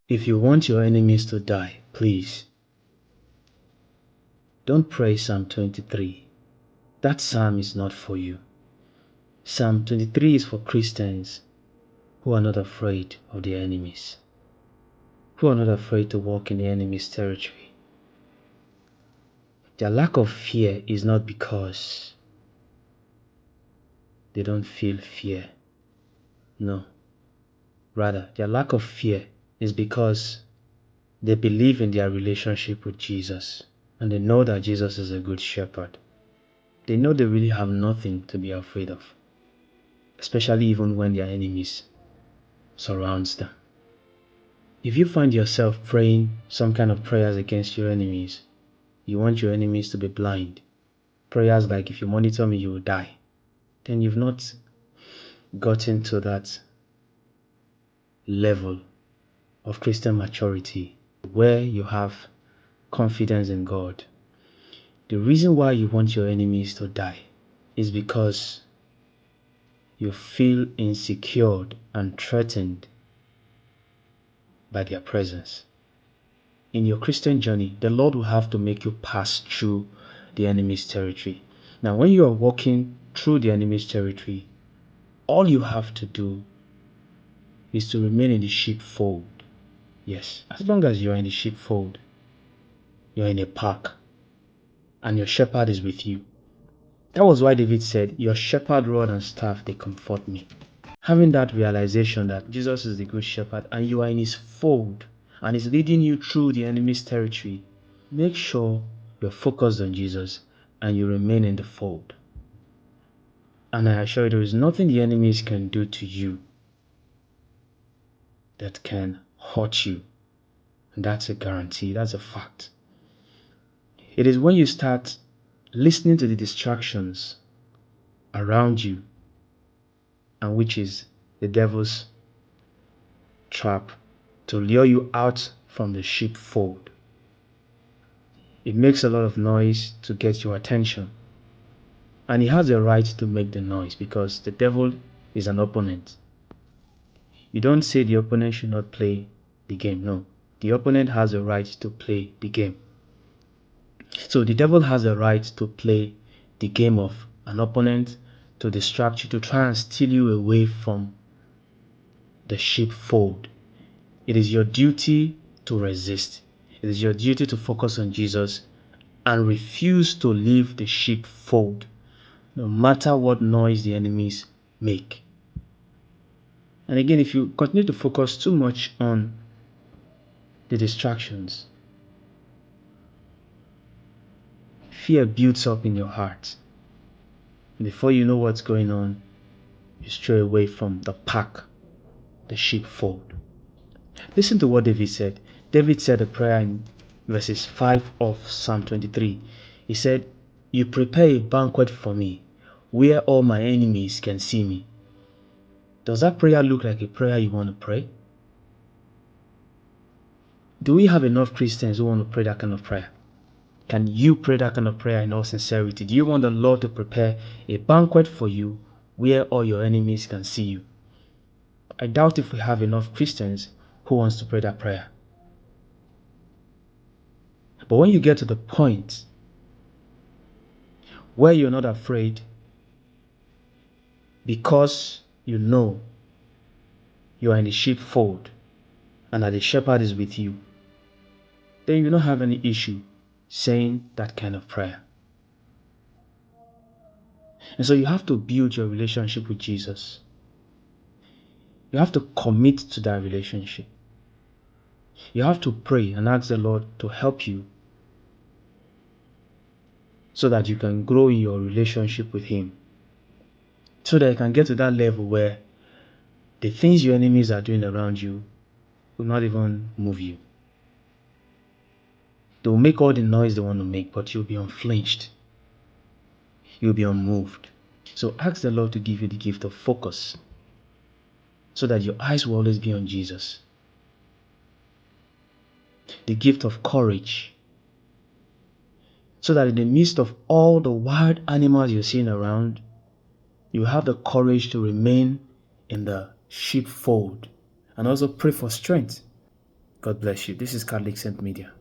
If you want your enemies to die, please don't pray Psalm 23. That psalm is not for you. Psalm 23 is for Christians who are not afraid of their enemies, who are not afraid to walk in the enemy's territory. Their lack of fear is not because they don't feel fear. No. Rather, their lack of fear is because they believe in their relationship with Jesus and they know that Jesus is a good shepherd. They know they really have nothing to be afraid of, especially even when their enemies surrounds them. If you find yourself praying some kind of prayers against your enemies, you want your enemies to be blind, prayers like if you monitor me you will die, then you've not gotten to that level of Christian maturity where you have confidence in God. The reason why you want your enemies to die is because you feel insecure and threatened by their presence. In your Christian journey, the Lord will have to make you pass through the enemy's territory. Now, when you are walking through the enemy's territory, all you have to do is to remain in the sheepfold. Yes, as long as you're in the sheepfold, you're in a pack, and your shepherd is with you. That was why David said, "Your shepherd rod and staff, they comfort me." Having that realization that Jesus is the good shepherd and you are in his fold and he's leading you through the enemy's territory, make sure you're focused on Jesus and you remain in the fold. And I assure you, there is nothing the enemies can do to you that can hurt you. And that's a guarantee, that's a fact. It is when you start listening to the distractions around you, and which is the devil's trap to lure you out from the sheepfold. It makes a lot of noise to get your attention. And he has a right to make the noise because the devil is an opponent. You don't say the opponent should not play the game. No. The opponent has a right to play the game. So the devil has a right to play the game of an opponent, to distract you, to try and steal you away from the sheepfold. It is your duty to resist. It is your duty to focus on Jesus and refuse to leave the sheepfold, no matter what noise the enemies make. And again, if you continue to focus too much on the distractions, fear builds up in your heart. Before you know what's going on, you stray away from the pack, the sheepfold. Listen to what David said. David said a prayer in verses 5 of Psalm 23. He said, "You prepare a banquet for me, where all my enemies can see me." Does that prayer look like a prayer you want to pray? Do we have enough Christians who want to pray that kind of prayer? Can you pray that kind of prayer in all sincerity? Do you want the Lord to prepare a banquet for you where all your enemies can see you? I doubt if we have enough Christians who wants to pray that prayer. But when you get to the point where you're not afraid because you know you are in the sheepfold and that the shepherd is with you, then you don't have any issue saying that kind of prayer. And so you have to build your relationship with Jesus. You have to commit to that relationship. You have to pray and ask the Lord to help you so that you can grow in your relationship with Him. So that you can get to that level where the things your enemies are doing around you will not even move you. They will make all the noise they want to make, but you'll be unflinched. You'll be unmoved. So ask the Lord to give you the gift of focus so that your eyes will always be on Jesus. The gift of courage so that in the midst of all the wild animals you're seeing around, you have the courage to remain in the sheepfold and also pray for strength. God bless you. This is Catholic Saint Media.